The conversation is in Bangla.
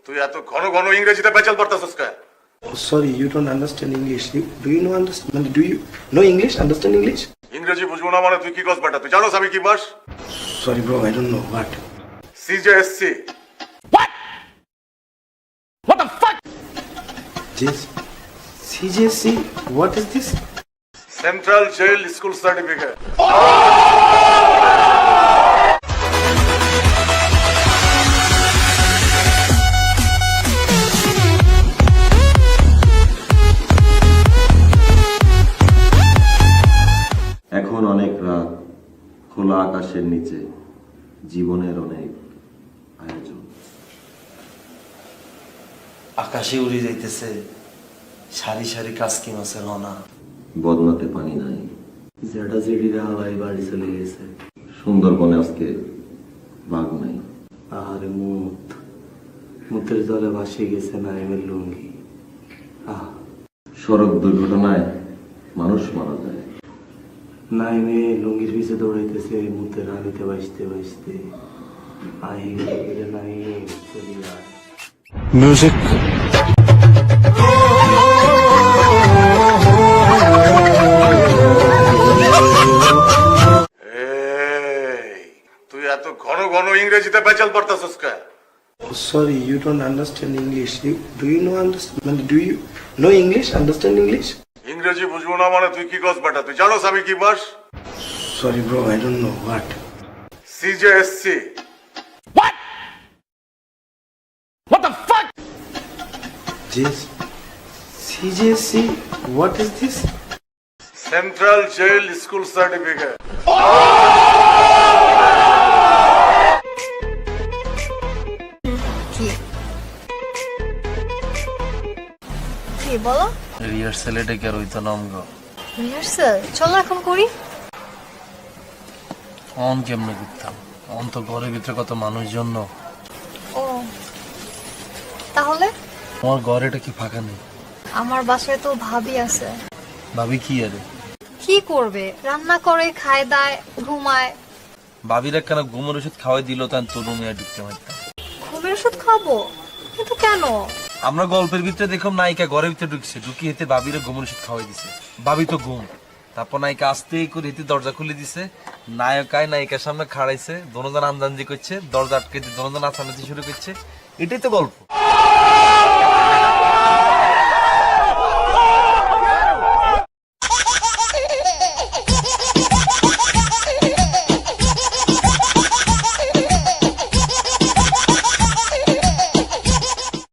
তুই এত ঘন ঘন ইংরেজিতে পেঁচাল পারতাছস কে? Sorry, you don't understand English. Do you know understand? Do you know English? Understand English? ইংরেজি বুঝবো না মানে তুই কি কস বেটা? তুই জানোস আমি কি বাস? Sorry, bro. I don't know what. CJSC. This CJC. What is this? Central jail school certificate. এখন অনেক রাত, খোলা আকাশের নিচে জীবনের অনেক আয়োজন। আকাশে উড়ে যাইতেছে সারি সারি কাসকি মাছের রনা। বদনাতে পানি নাই, জেডা জেডিরা হাওয়াই বাড়ি চলে গেছে। সুন্দরবনে আজকে বাঘ নাই। আরে মুতের জলে ভাসিয়ে গেছে নাইমের লুঙ্গি। সড়ক দুর্ঘটনায় মানুষ মারা যায়। নাইমে লুঙ্গির পিছে দৌড়াইতেছে মুতের হানিতে বাঁচতে বাঁচতে। আহি গেলে নাইম চলি যায়। Music. তুই এত ঘন ঘন ইংরেজিতে পেঁচাল পারতাছস কে? Sorry, you don't understand English. Do you know understand? Do you know English? Understand English? ইংরেজি বুঝবো না মানে তুই কি কস বেটা? তুই জানোস আমি কি বাস? Sorry, bro. I don't know what. CJSC. This CJC. What is this? Central jail school certificate. কি বলো? রিহার্সালে ডেকে রইতো নামগ। রিহার্সাল চলো এখন করি। অন কেমনে করতাম? অন তো ঘরের ভিতরে কত মানুষজন। ও তাহলে আমার ঘরেটা কি ফাঁকা নেই? আমার বাসায় তো ভাবি আছে। ভাবি কি আরে? কি করবে? রান্না করে, খায় দায়, ঘুমায়। ভাবিরা কেন ঘুমের ওষুধ খাওয়াই দিল তাই তোর রুমে ঢুকতে পারতাম। ঘুমের ওষুধ খাবো? কিন্তু কেন? আমরা গল্পের ভিতরে দেখলাম নায়িকা ঘরের ভিতরে ঢুকছে, ঢুকিয়ে হেতে ভাবিরা ঘুমের ওষুধ খাওয়াই দিছে। ভাবি তো ঘুম। তারপর নায়িকা আস্তে করে হেতে দরজা খুলে দিছে। নায়কায় নায়িকার সামনে খাড়াইছে, দোনোজন আন্দাজি করছে, দরজা আটকে দিয়ে দোনোজন নাচানাচি শুরু করছে। এটাই তো গল্প।